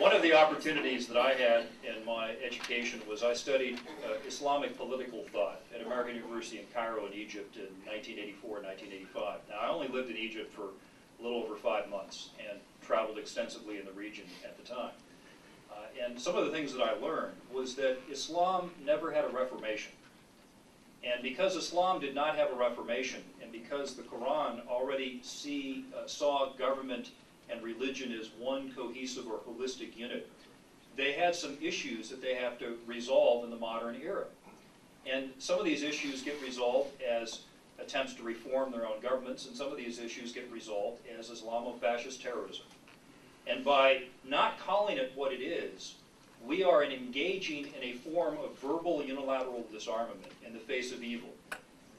one of the opportunities that I had in my education was I studied Islamic political thought at American University in Cairo in Egypt in 1984 and 1985. Now, I only lived in Egypt for a little over 5 months and traveled extensively in the region at the time. And some of the things that I learned was that Islam never had a reformation. And because Islam did not have a reformation, and because the Quran already saw government and religion as one cohesive or holistic unit, they had some issues that they have to resolve in the modern era. And some of these issues get resolved as attempts to reform their own governments, and some of these issues get resolved as Islamo-fascist terrorism. And by not calling it what it is, we are engaging in a form of verbal unilateral disarmament in the face of evil.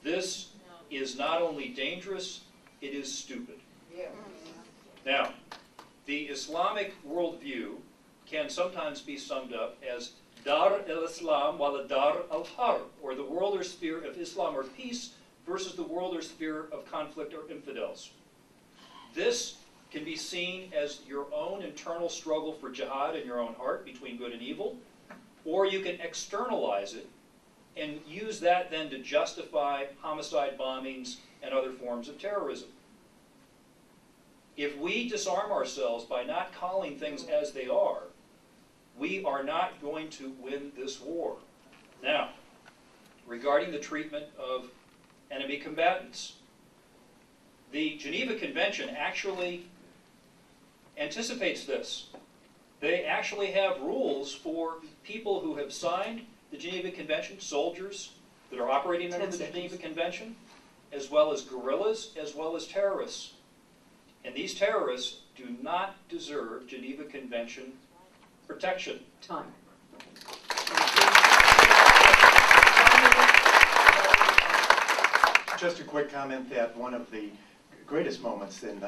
This is not only dangerous, it is stupid. Yeah. Now, the Islamic worldview can sometimes be summed up as Dar al-Islam wala Dar al-Harb, or the world or sphere of Islam or peace versus the world or sphere of conflict or infidels. This can be seen as your own internal struggle for jihad in your own heart between good and evil, or you can externalize it and use that then to justify homicide bombings and other forms of terrorism. If we disarm ourselves by not calling things as they are, we are not going to win this war. Now, regarding the treatment of enemy combatants, the Geneva Convention actually anticipates this. They actually have rules for people who have signed the Geneva Convention, soldiers that are operating under the Geneva Convention, as well as guerrillas, as well as terrorists. And these terrorists do not deserve Geneva Convention protection. Time. Just a quick comment that one of the greatest moments in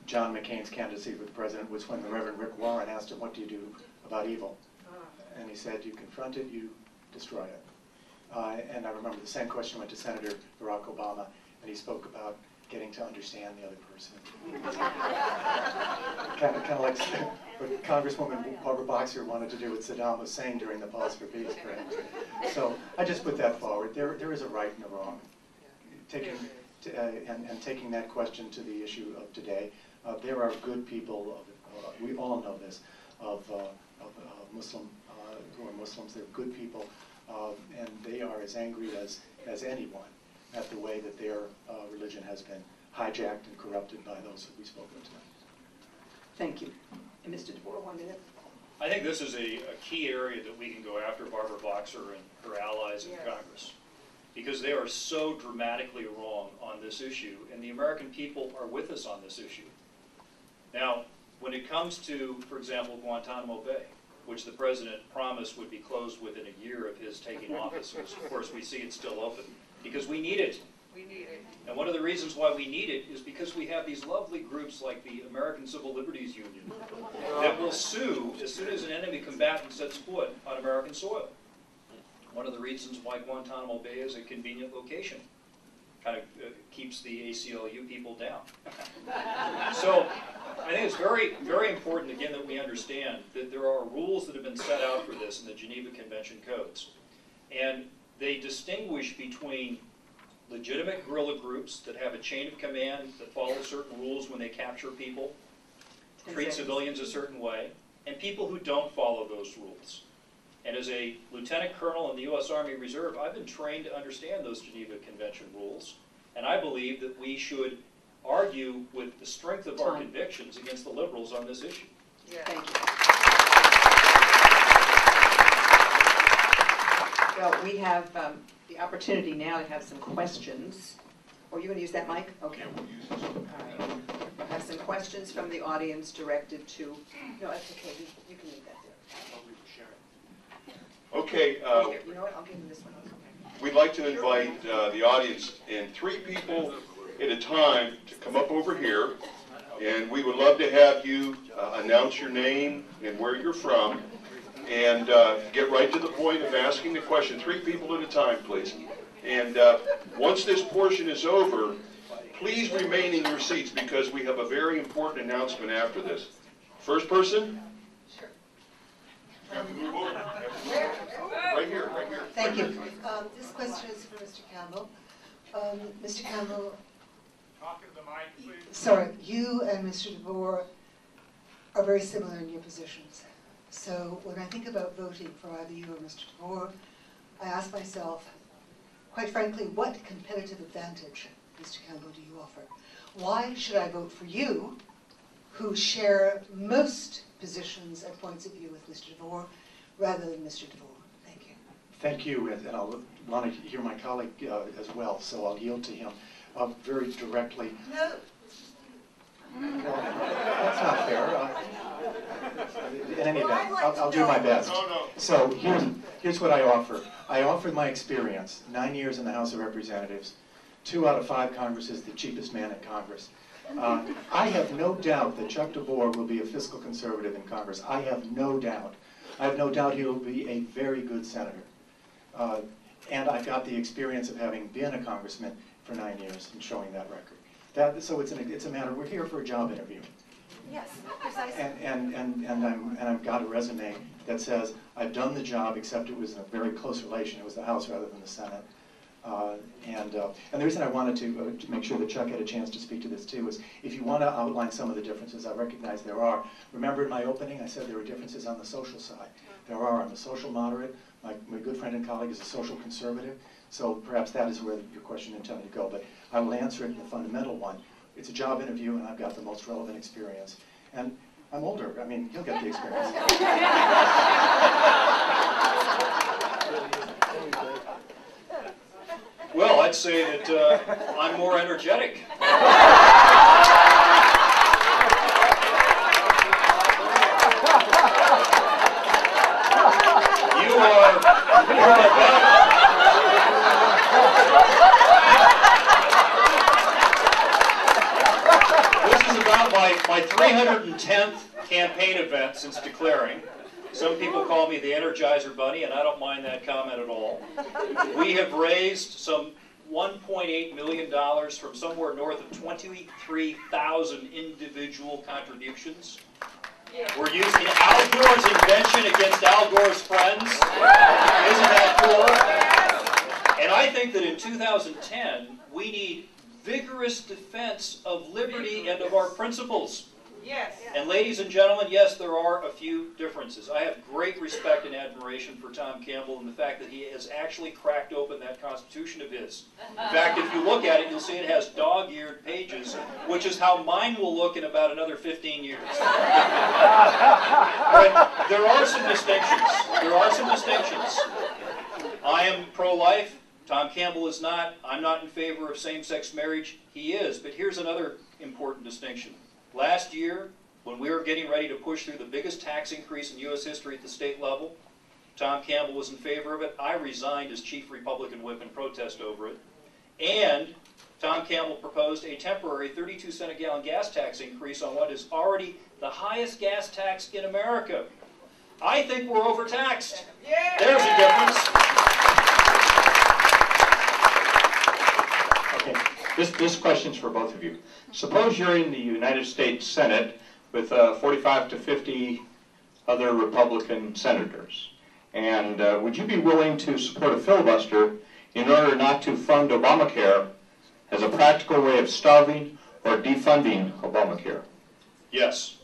John McCain's candidacy for the president was when the Reverend Rick Warren asked him, "What do you do about evil?" And he said, "You confront it, you destroy it." And I remember the same question went to Senator Barack Obama, and he spoke about getting to understand the other person. kind of like what Congresswoman Barbara Boxer wanted to do what Saddam Hussein during the Pause for Peace grant. So I just put that forward. There is a right and a wrong. Taking that question to the issue of today, there are good people, we all know this, of Muslim, who are Muslims. They're good people, and they are as angry as anyone at the way that their religion has been hijacked and corrupted by those that we've spoken to. Thank you. And Mr. DeVore, 1 minute. I think this is a key area that we can go after Barbara Boxer and her allies in Congress, because they are so dramatically wrong on this issue, and the American people are with us on this issue. Now, when it comes to, for example, Guantanamo Bay, which the President promised would be closed within a year of his taking office, which of course we see it's still open, because we need it. We need it. And one of the reasons why we need it is because we have these lovely groups like the American Civil Liberties Union that will sue as soon as an enemy combatant sets foot on American soil. One of the reasons why Guantanamo Bay is a convenient location. Kind of keeps the ACLU people down. So I think it's very, very important, again, that we understand that there are rules that have been set out for this in the Geneva Convention codes. And they distinguish between legitimate guerrilla groups that have a chain of command that follow certain rules when they capture people, treat civilians a certain way, and people who don't follow those rules. And as a lieutenant colonel in the U.S. Army Reserve, I've been trained to understand those Geneva Convention rules, and I believe that we should argue with the strength of our convictions against the liberals on this issue. Yeah. Thank you. Well, we have the opportunity now to have some questions. Or you're going to use that mic? Okay. Yeah, we'll use this one. All right. We'll have some questions from the audience directed to... No, that's okay. You can leave that there. Okay, You know what? I'll give you this one. we'd like to invite the audience and 3 people at a time to come up over here, and we would love to have you announce your name and where you're from, and get right to the point of asking the question. 3 people at a time, please. And once this portion is over, please remain in your seats because we have a very important announcement after this. First person? Sure. Right here, right here. Thank you. This question is for Mr. Campbell. Mr. Campbell, Talk into the mic, please. sorry, you and Mr. DeVore are very similar in your positions. So when I think about voting for either you or Mr. DeVore, I ask myself, quite frankly, what competitive advantage, Mr. Campbell, do you offer? Why should I vote for you, who share most positions and points of view with Mr. DeVore, rather than Mr. DeVore? Thank you. Thank you, and I'll want to hear my colleague as well, so I'll yield to him very directly. No. Well, that's not fair. In any event, I'll do my best. No. So here's what I offer. I offer my experience, 9 years in the House of Representatives, 2 out of 5 Congresses, the cheapest man in Congress. I have no doubt that Chuck DeVore will be a fiscal conservative in Congress. I have no doubt. I have no doubt he will be a very good senator. And I've got the experience of having been a congressman for 9 years and showing that record. So it's a matter, we're here for a job interview. Yes, precisely. And I've got a resume that says I've done the job, except it was in a very close relation. It was the House rather than the Senate. And the reason I wanted to make sure that Chuck had a chance to speak to this too is if you want to outline some of the differences, I recognize there are. Remember in my opening I said there were differences on the social side. There are. I'm a social moderate. My good friend and colleague is a social conservative. So perhaps that is where your question intended to go. But I will answer it in the fundamental one. It's a job interview and I've got the most relevant experience. And I'm older. I mean, he'll get the experience. Well, I'd say that I'm more energetic. You are This is about my 310th campaign event since declaring. Some people call me the Energizer Bunny, and I don't mind that comment at all. We have raised some $1.8 million from somewhere north of 23,000 individual contributions. We're using Al Gore's invention against Al Gore's friends. Isn't that cool? And I think that in 2010, we need vigorous defense of liberty and of our principles. Yes. And ladies and gentlemen, yes, there are a few differences. I have great respect and admiration for Tom Campbell and the fact that he has actually cracked open that Constitution of his. In fact, if you look at it, you'll see it has dog-eared pages, which is how mine will look in about another 15 years. But there are some distinctions. There are some distinctions. I am pro-life. Tom Campbell is not. I'm not in favor of same-sex marriage. He is. But here's another important distinction. Last year, when we were getting ready to push through the biggest tax increase in U.S. history at the state level, Tom Campbell was in favor of it. I resigned as chief Republican whip in protest over it. And Tom Campbell proposed a temporary 32-cent a gallon gas tax increase on what is already the highest gas tax in America. I think we're overtaxed. Yeah. There's a difference. Okay, this question's for both of you. Suppose you're in the United States Senate with 45 to 50 other Republican senators, and would you be willing to support a filibuster in order not to fund Obamacare as a practical way of starving or defunding Obamacare? Yes.